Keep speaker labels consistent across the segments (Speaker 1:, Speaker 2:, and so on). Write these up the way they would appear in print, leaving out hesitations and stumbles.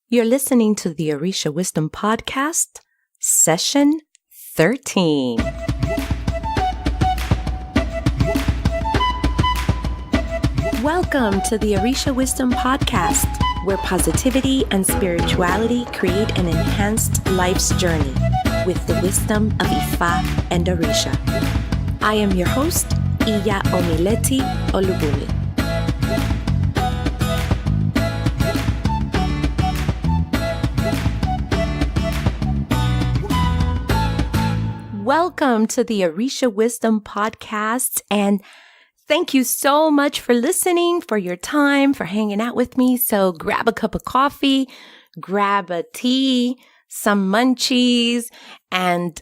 Speaker 1: You're listening to the Orisha Wisdom Podcast, Session 13. Welcome to the Orisha Wisdom Podcast, where positivity and spirituality create an enhanced life's journey with the wisdom of Ifa and Orisha. I am your host, Iya Omileti Olubumi. Welcome to the Orisha Wisdom Podcast, and thank you so much for listening, for your time, for hanging out with me. So grab a cup of coffee, grab a tea, some munchies, and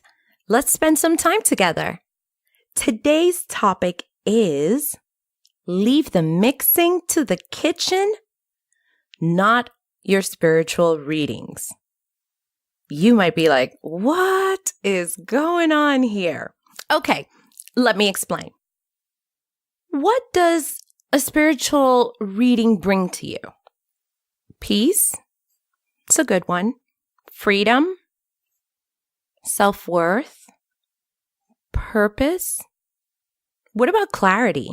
Speaker 1: let's spend some time together. Today's topic is leave the mixing to the kitchen, not your spiritual readings. You might be like, what is going on here? Okay, let me explain. What does a spiritual reading bring to you? Peace? It's a good one. Freedom? Self-worth? Purpose? What about clarity?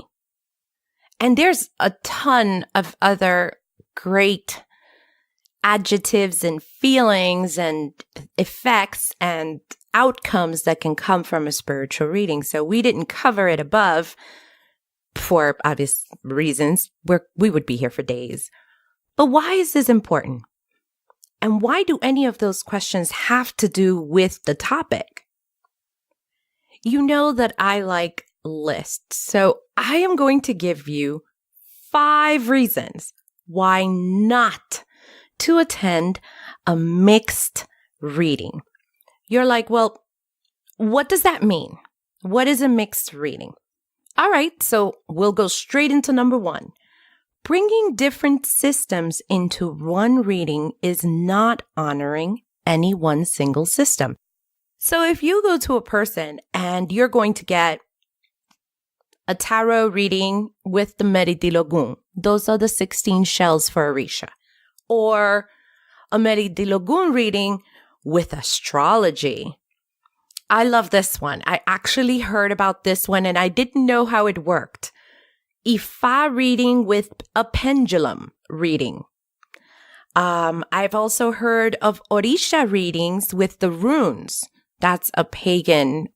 Speaker 1: And there's a ton of other great adjectives and feelings and effects and outcomes that can come from a spiritual reading. So we didn't cover it above for obvious reasons. We would be here for days. But why is this important? And why do any of those questions have to do with the topic? You know that I like lists. So I am going to give you 5 reasons why not to attend a mixed reading. You're like, well, what does that mean? What is a mixed reading? All right, so we'll go straight into number 1. Bringing different systems into one reading is not honoring any one single system. So if you go to a person and you're going to get a tarot reading with the Meridilogun, those are the 16 shells for Orisha, or a Meridilogun reading with astrology. I love this one. I actually heard about this one and I didn't know how it worked. Ifa reading with a pendulum reading. I've also heard of Orisha readings with the runes. That's a pagan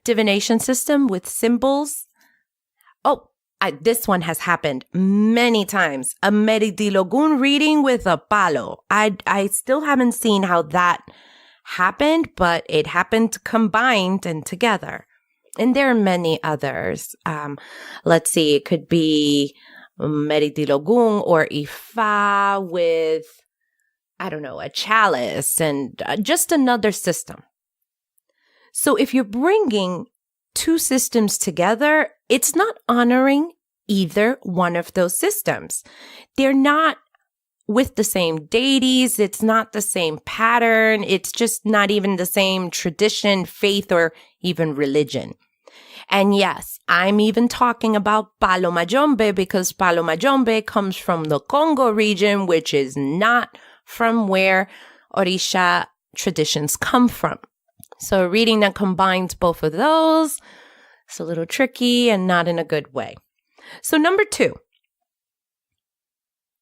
Speaker 1: divination system with symbols. This one has happened many times. A Meridilogun reading with a palo. I still haven't seen how that happened, but it happened combined and together. And there are many others. Let's see, it could be Meridilogun or Ifa with, a chalice and just another system. So if you're bringing 2 systems together, it's not honoring either one of those systems. They're not with the same deities. It's not the same pattern. It's just not even the same tradition, faith, or even religion. And yes, I'm even talking about Palo Mayombe because Palo Mayombe comes from the Congo region, which is not from where Orisha traditions come from. So a reading that combines both of those, it's a little tricky and not in a good way. So number 2,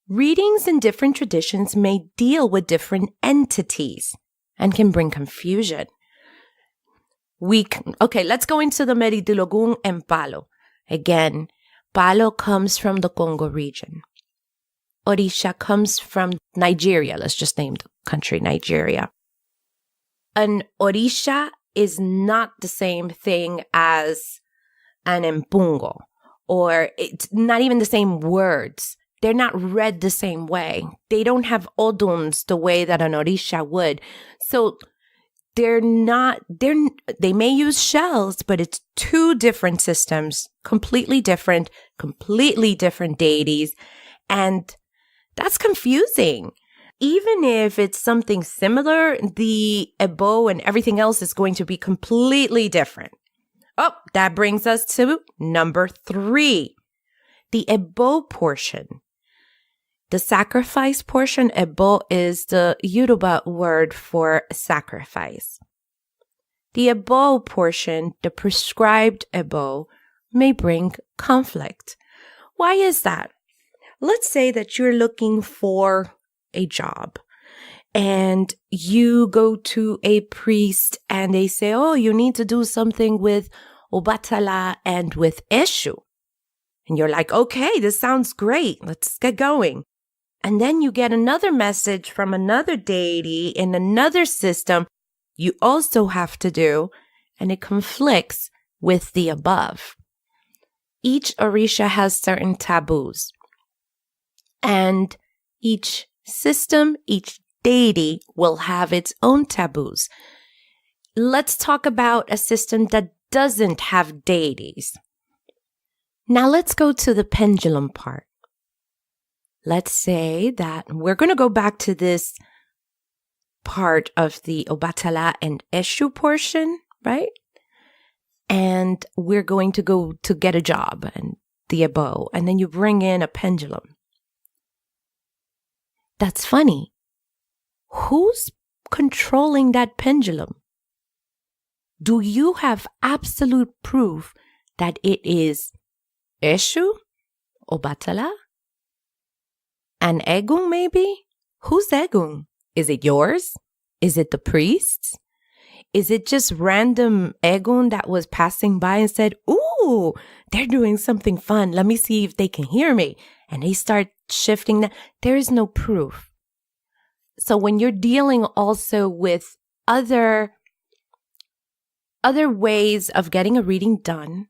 Speaker 1: readings in different traditions may deal with different entities and can bring confusion. Let's go into the Meridilogun and Palo. Again, Palo comes from the Congo region. Orisha comes from Nigeria. Let's just name the country Nigeria. An Orisha is not the same thing as an Mpungo, or it's not even the same words. They're not read the same way. They don't have oduns the way that an Orisha would. So they may use shells, but it's 2 different systems, completely different deities. And that's confusing. Even if it's something similar, the ebo and everything else is going to be completely different. Oh, that brings us to number 3. The ebo portion The sacrifice portion, ebo, is the Yoruba word for sacrifice. The ebo portion, the prescribed ebo, may bring conflict. Why is that? Let's say that you're looking for a job and you go to a priest and they say, oh, you need to do something with Obatala and with Eshu. And you're like, okay, this sounds great. Let's get going. And then you get another message from another deity in another system you also have to do, and it conflicts with the above. Each Orisha has certain taboos. And each system, each deity will have its own taboos. Let's talk about a system that doesn't have deities. Now let's go to the pendulum part. Let's say that we're going to go back to this part of the Obatala and Eshu portion, right? And we're going to go to get a job and the abo, and then you bring in a pendulum. That's funny. Who's controlling that pendulum? Do you have absolute proof that it is Eshu, Obatala, and Egun maybe? Who's Egun? Is it yours? Is it the priest's? Is it just random Egun that was passing by and said, ooh, they're doing something fun. Let me see if they can hear me. And they start shifting that. There is no proof. So when you're dealing also with other ways of getting a reading done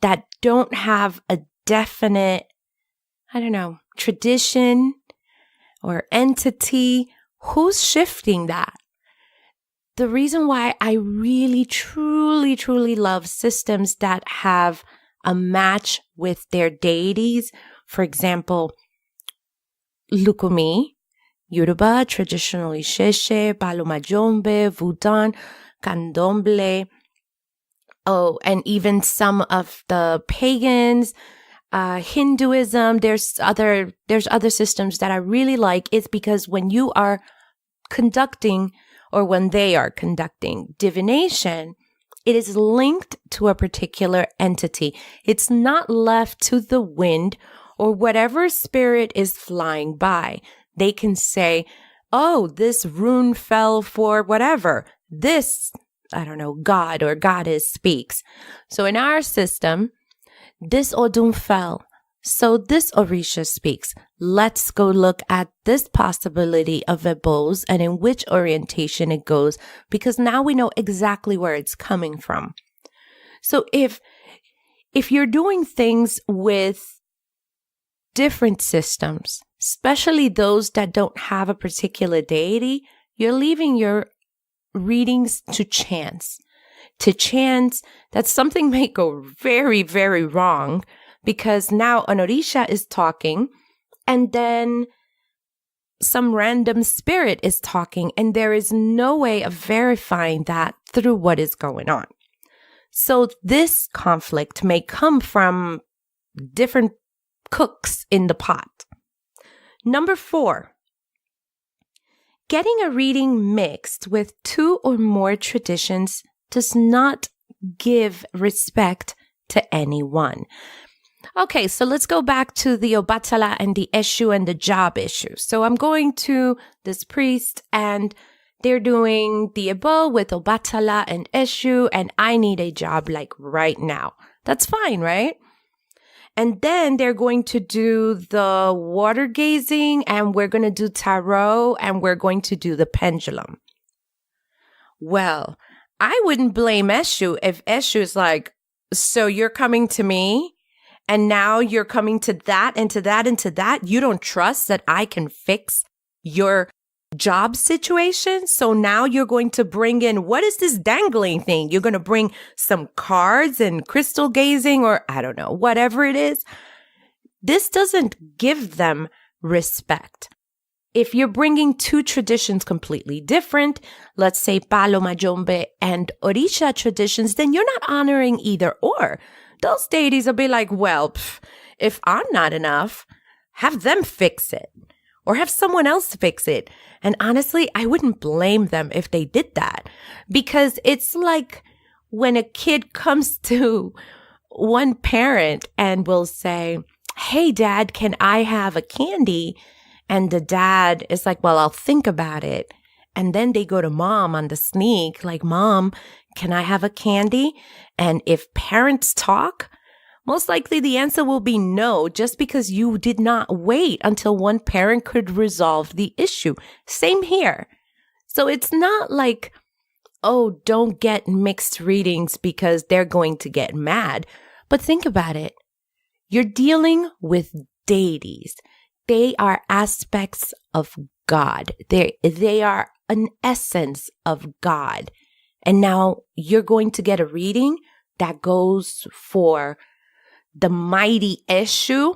Speaker 1: that don't have a definite, tradition or entity, who's shifting that? The reason why I really, truly, truly love systems that have a match with their deities, for example, Lukumi, Yoruba, traditionally Sheshe, Balomajombe, Vudan, Candomblé, and even some of the pagans, Hinduism, there's other systems that I really like. It's because when you are conducting, or when they are conducting divination, it is linked to a particular entity. It's not left to the wind or whatever spirit is flying by. They can say, oh, this rune fell for whatever. This, God or goddess speaks. So in our system, this Odun fell. So this Orisha speaks. Let's go look at this possibility of ebos and in which orientation it goes, because now we know exactly where it's coming from. So if you're doing things with different systems, especially those that don't have a particular deity, you're leaving your readings to chance. To chance that something may go very, very wrong, because now an Orisha is talking and then some random spirit is talking, and there is no way of verifying that through what is going on. So this conflict may come from different cooks in the pot. Number 4, getting a reading mixed with 2 or more traditions does not give respect to anyone. Okay, so let's go back to the Obatala and the Eshu and the job issue. So I'm going to this priest and they're doing the abo with Obatala and Eshu, and I need a job like right now. That's fine, right? And then they're going to do the water gazing, and we're going to do tarot, and we're going to do the pendulum. Well, I wouldn't blame Eshu if Eshu is like, so you're coming to me and now you're coming to that and to that and to that. You don't trust that I can fix your job situation. So now you're going to bring in, what is this dangling thing? You're going to bring some cards and crystal gazing, or I don't know, whatever it is. This doesn't give them respect. If you're bringing 2 traditions completely different, let's say Palo Majombe and Orisha traditions, then you're not honoring either or. Those deities will be like, well, if I'm not enough, have them fix it or have someone else fix it. And honestly, I wouldn't blame them if they did that, because it's like when a kid comes to one parent and will say, "Hey, Dad, can I have a candy?" And the dad is like, "Well, I'll think about it." And then they go to mom on the sneak, like, "Mom, can I have a candy?" And if parents talk, most likely the answer will be no, just because you did not wait until one parent could resolve the issue. Same here. So it's not like, oh, don't get mixed readings because they're going to get mad. But think about it. You're dealing with deities. They are aspects of God. They are an essence of God. And now you're going to get a reading that goes for the mighty issue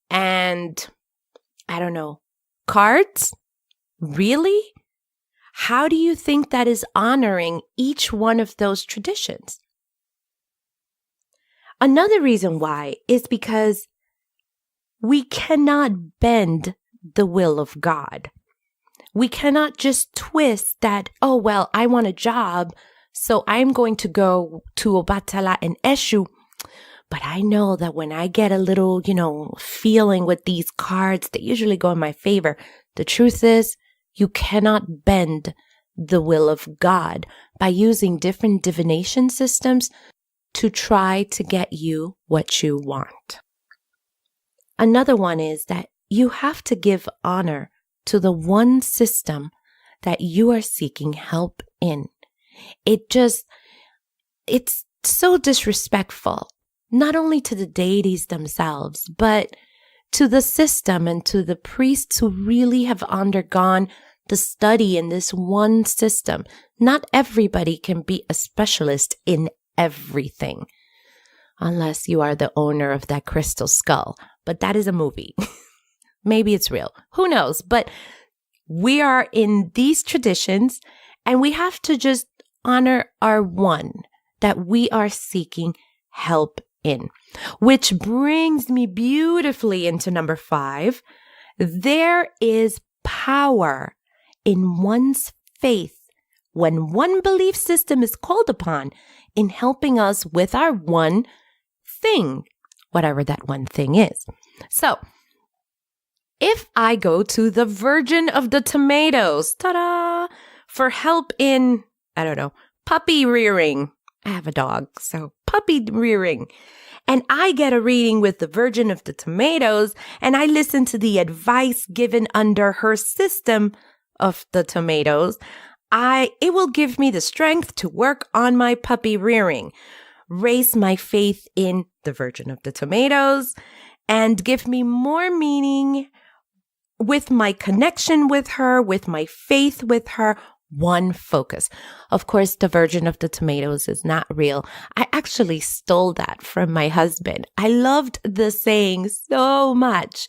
Speaker 1: and, I don't know, cards? Really? How do you think that is honoring each one of those traditions? Another reason why is because we cannot bend the will of God. We cannot just twist that, oh, well, I want a job, so I'm going to go to Obatala and Eshu. But I know that when I get a little, feeling with these cards, they usually go in my favor. The truth is, you cannot bend the will of God by using different divination systems to try to get you what you want. Another one is that you have to give honor to the one system that you are seeking help in. It's so disrespectful, not only to the deities themselves, but to the system and to the priests who really have undergone the study in this one system. Not everybody can be a specialist in everything, unless you are the owner of that crystal skull. But that is a movie. Maybe it's real. Who knows? But we are in these traditions, and we have to just honor our one that we are seeking help in. Which brings me beautifully into number 5. There is power in one's faith when one belief system is called upon in helping us with our one thing, whatever that one thing is. So, if I go to the Virgin of the Tomatoes, ta-da, for help in, puppy rearing. I have a dog, so puppy rearing. And I get a reading with the Virgin of the Tomatoes, and I listen to the advice given under her system of the tomatoes, it will give me the strength to work on my puppy rearing, raise my faith in the Virgin of the Tomatoes, and give me more meaning with my connection with her, with my faith with her, one focus. Of course, the Virgin of the Tomatoes is not real. I actually stole that from my husband. I loved the saying so much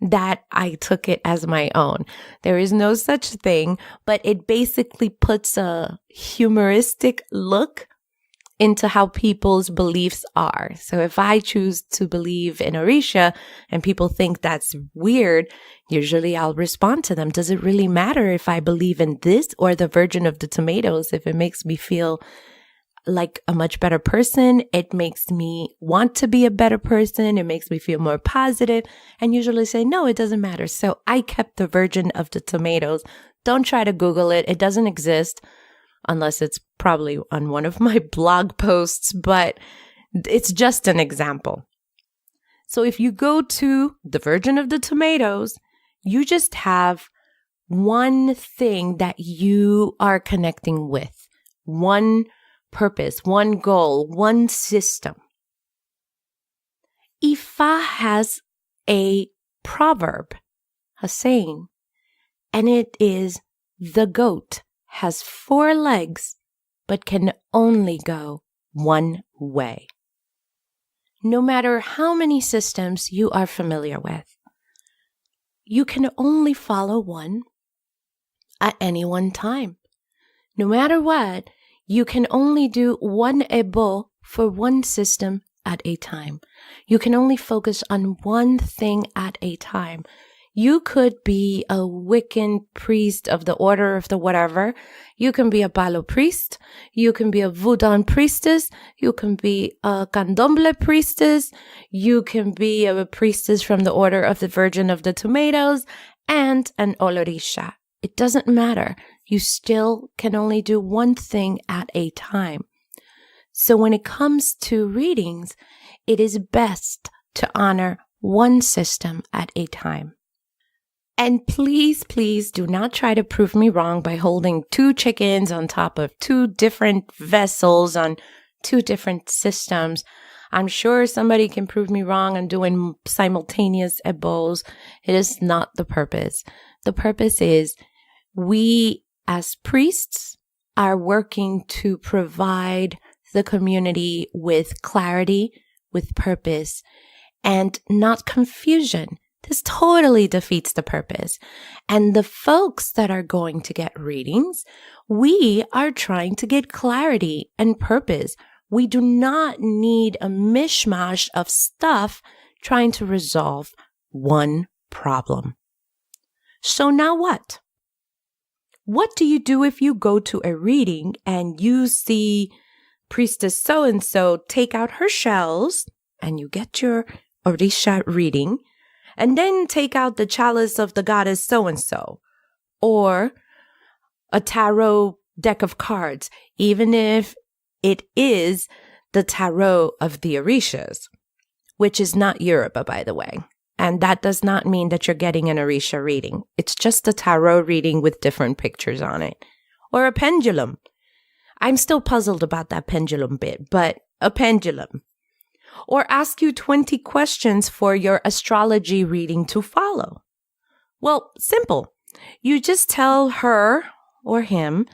Speaker 1: that I took it as my own. There is no such thing, but it basically puts a humoristic look into how people's beliefs are. So if I choose to believe in Orisha and people think that's weird, usually I'll respond to them. Does it really matter if I believe in this or the Virgin of the Tomatoes? If it makes me feel like a much better person, it makes me want to be a better person, it makes me feel more positive, and usually say, no, it doesn't matter. So I kept the Virgin of the Tomatoes. Don't try to Google it. It doesn't exist. Unless it's probably on one of my blog posts, but it's just an example. So if you go to the Virgin of the Tomatoes, you just have one thing that you are connecting with, one purpose, one goal, one system. Ifa has a proverb, a saying, and it is, the goat has 4 legs, but can only go one way. No matter how many systems you are familiar with, you can only follow one at any one time. No matter what, you can only do one ebo for one system at a time. You can only focus on one thing at a time. You could be a Wiccan priest of the order of the whatever. You can be a Palo priest. You can be a Voodoo priestess. You can be a Candomblé priestess. You can be a priestess from the order of the Virgin of the Tomatoes and an Orisha. It doesn't matter. You still can only do one thing at a time. So when it comes to readings, it is best to honor one system at a time. And please, please do not try to prove me wrong by holding 2 chickens on top of 2 different vessels on 2 different systems. I'm sure somebody can prove me wrong on doing simultaneous ebos. It is not the purpose. The purpose is we as priests are working to provide the community with clarity, with purpose, and not confusion. This totally defeats the purpose. And the folks that are going to get readings, we are trying to get clarity and purpose. We do not need a mishmash of stuff trying to resolve one problem. So now what? What do you do if you go to a reading and you see Priestess so-and-so take out her shells and you get your Orisha reading, and then take out the chalice of the goddess so-and-so, or a tarot deck of cards, even if it is the tarot of the Orishas, which is not Yoruba, by the way. And that does not mean that you're getting an Orisha reading. It's just a tarot reading with different pictures on it. Or a pendulum. I'm still puzzled about that pendulum bit, but a pendulum. Or ask you 20 questions for your astrology reading to follow. Well, simple. You just tell her or him,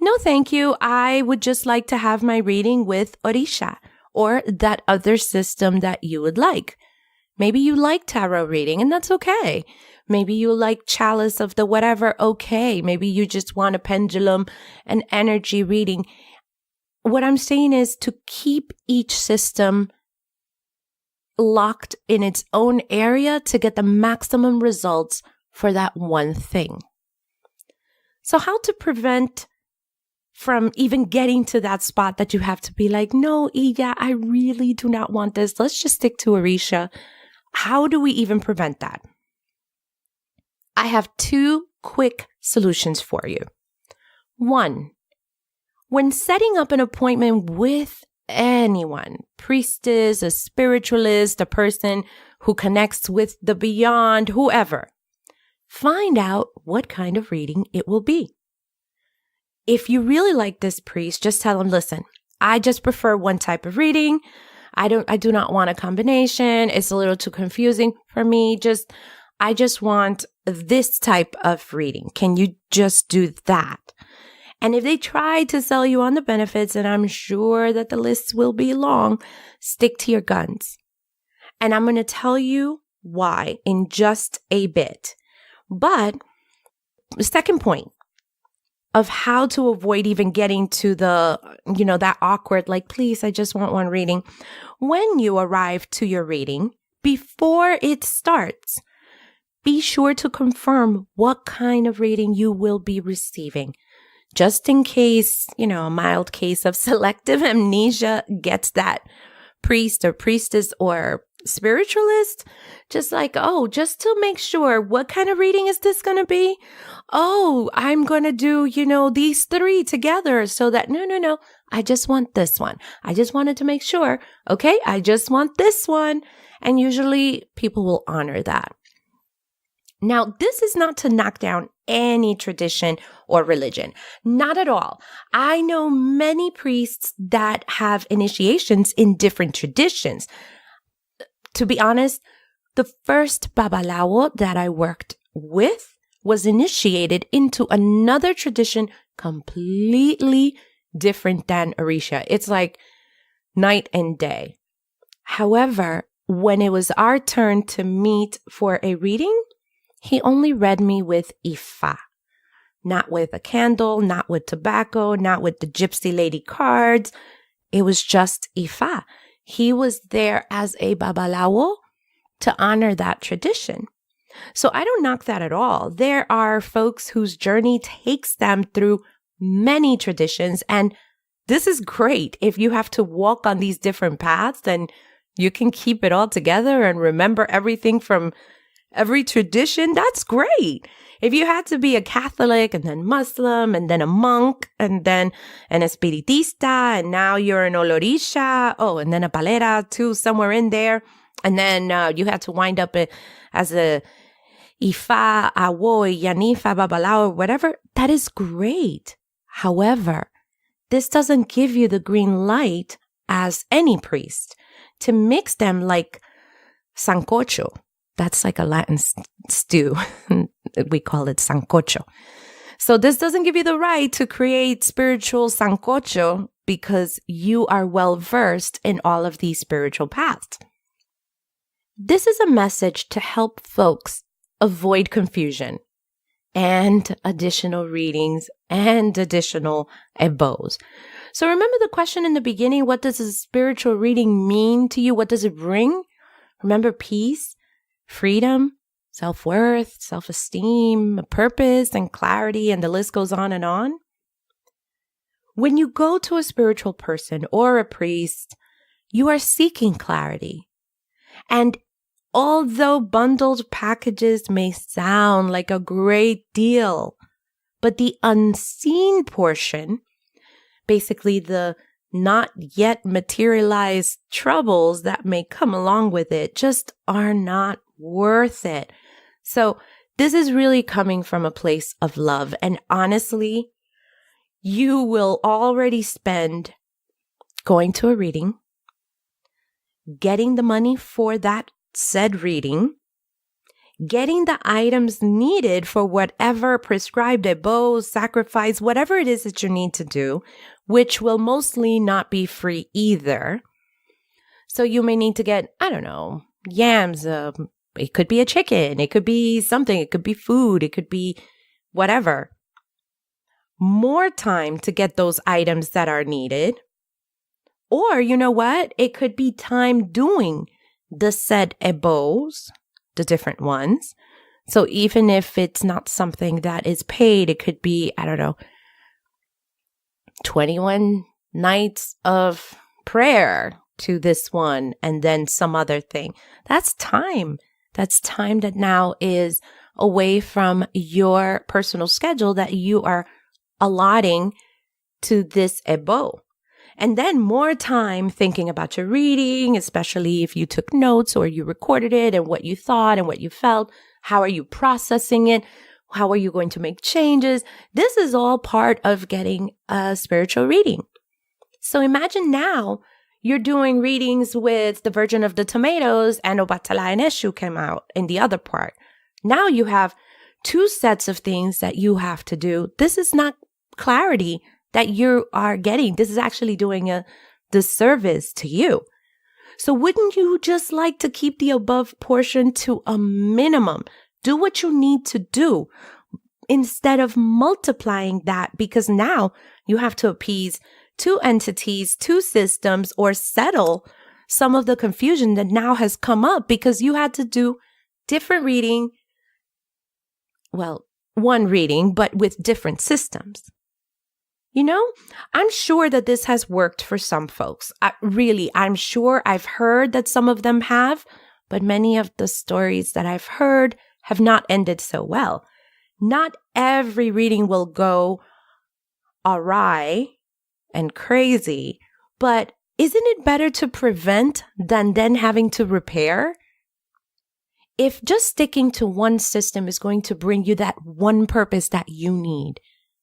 Speaker 1: no, thank you. I would just like to have my reading with Orisha or that other system that you would like. Maybe you like tarot reading, and that's okay. Maybe you like chalice of the whatever, okay. Maybe you just want a pendulum, an energy reading. What I'm saying is to keep each system locked in its own area to get the maximum results for that one thing. So how to prevent from even getting to that spot that you have to be like, no, Iya, I really do not want this. Let's just stick to Orisha. How do we even prevent that? I have 2 quick solutions for you. 1, when setting up an appointment with anyone, priestess, a spiritualist, a person who connects with the beyond, whoever, find out what kind of reading it will be. If you really like this priest, just tell him, listen, I just prefer one type of reading. I do not want a combination. It's a little too confusing for me. I just want this type of reading. Can you just do that? And if they try to sell you on the benefits, and I'm sure that the lists will be long, stick to your guns. And I'm going to tell you why in just a bit. But the second point of how to avoid even getting to the, that awkward, like, please, I just want one reading. When you arrive to your reading, before it starts, be sure to confirm what kind of reading you will be receiving. Just in case, a mild case of selective amnesia gets that priest or priestess or spiritualist, just to make sure, what kind of reading is this going to be? Oh, I'm going to do, these 3 together so that, no, I just want this one. I just wanted to make sure, okay, I just want this one. And usually people will honor that. Now, this is not to knock down any tradition or religion. Not at all. I know many priests that have initiations in different traditions. To be honest, the first babalawo that I worked with was initiated into another tradition completely different than Orisha. It's like night and day. However, when it was our turn to meet for a reading, he only read me with Ifa, not with a candle, not with tobacco, not with the gypsy lady cards. It was just Ifa. He was there as a babalawo to honor that tradition. So I don't knock that at all. There are folks whose journey takes them through many traditions, and this is great. If you have to walk on these different paths, then you can keep it all together and remember everything from every tradition. That's great. If you had to be a Catholic and then Muslim and then a monk and then an espiritista and now you're an Orisha, and then a palera too, somewhere in there. And then you had to wind up as a Ifa, Awo, Yanifa, Babalao, whatever. That is great. However, this doesn't give you the green light as any priest to mix them like sancocho. That's like a Latin stew. We call it sancocho. So this doesn't give you the right to create spiritual sancocho because you are well versed in all of these spiritual paths. This is a message to help folks avoid confusion and additional readings and additional ebos. So remember the question in the beginning, what does a spiritual reading mean to you? What does it bring? Remember peace, freedom, self-worth, self-esteem, purpose, and clarity, and the list goes on and on. When you go to a spiritual person or a priest, you are seeking clarity. And although bundled packages may sound like a great deal, but the unseen portion, basically the not yet materialized troubles that may come along with it, just are not worth it. So this is really coming from a place of love. And honestly, you will already spend going to a reading, getting the money for that said reading, getting the items needed for whatever prescribed ebo, sacrifice, whatever it is that you need to do, which will mostly not be free either. So you may need to get, yams. It could be a chicken. It could be something. It could be food. It could be whatever. More time to get those items that are needed. Or, you know what? It could be time doing the said ebos, the different ones. So even if it's not something that is paid, it could be, 21 nights of prayer to this one and then some other thing. That's time. That's time that now is away from your personal schedule that you are allotting to this ebo. And then more time thinking about your reading, especially if you took notes or you recorded it and what you thought and what you felt. How are you processing it? How are you going to make changes? This is all part of getting a spiritual reading. So imagine now you're doing readings with the Virgin of the Tomatoes and Obatala and Eshu came out in the other part. Now you have two sets of things that you have to do. This is not clarity that you are getting. This is actually doing a disservice to you. So wouldn't you just like to keep the above portion to a minimum? Do what you need to do instead of multiplying that, because now you have to appease two entities, two systems, or settle some of the confusion that now has come up because you had to do different reading. Well, one reading, but with different systems. I'm sure that this has worked for some folks. I'm sure I've heard that some of them have, but many of the stories that I've heard have not ended so well. Not every reading will go awry and crazy, but isn't it better to prevent than then having to repair? If just sticking to one system is going to bring you that one purpose that you need,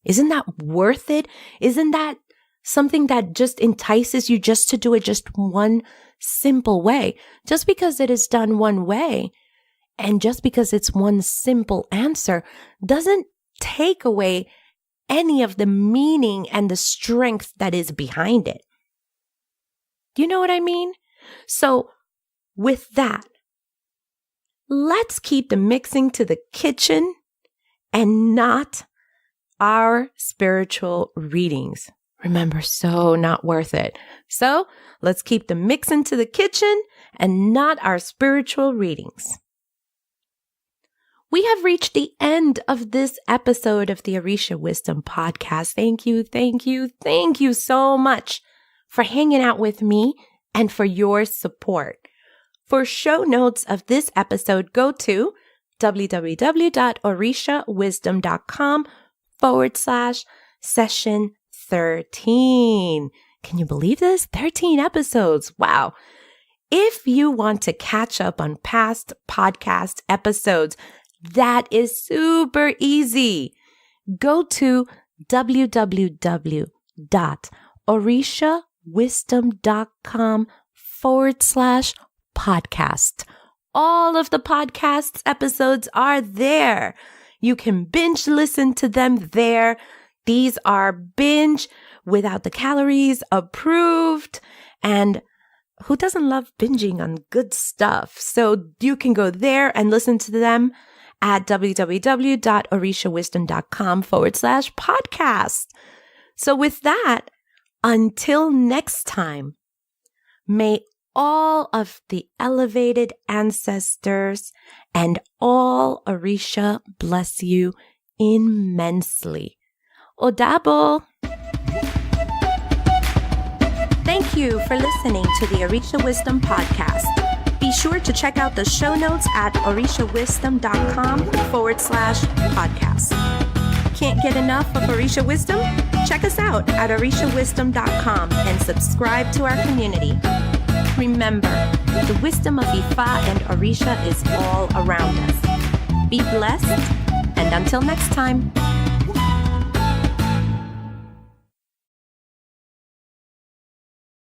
Speaker 1: isn't that worth it? Isn't that something that just entices you just to do it just one simple way? Just because it is done one way and just because it's one simple answer doesn't take away any of the meaning and the strength that is behind it. Do you know what I mean? So with that, let's keep the mixing to the kitchen and not our spiritual readings, Remember, so not worth it. So let's keep the mixing to the kitchen and not our spiritual readings. We have reached the end of this episode of the Orisha Wisdom Podcast. Thank you so much for hanging out with me and for your support. For show notes of this episode, go to www.orishawisdom.com/session 13. Can you believe this? 13 episodes. Wow. If you want to catch up on past podcast episodes, that is super easy. Go to www.orishawisdom.com/podcast. All of the podcast episodes are there. You can binge listen to them there. These are binge without the calories approved. And who doesn't love binging on good stuff? So you can go there and listen to them at www.orishawisdom.com/podcast. So with that, until next time, may all of the elevated ancestors and all Orisha bless you immensely. Odabo. Thank you for listening to the Orisha Wisdom Podcast. Be sure to check out the show notes at orishawisdom.com/podcast. Can't get enough of Orisha Wisdom? Check us out at orishawisdom.com and subscribe to our community. Remember, the wisdom of Ifa and Orisha is all around us. Be blessed, and until next time.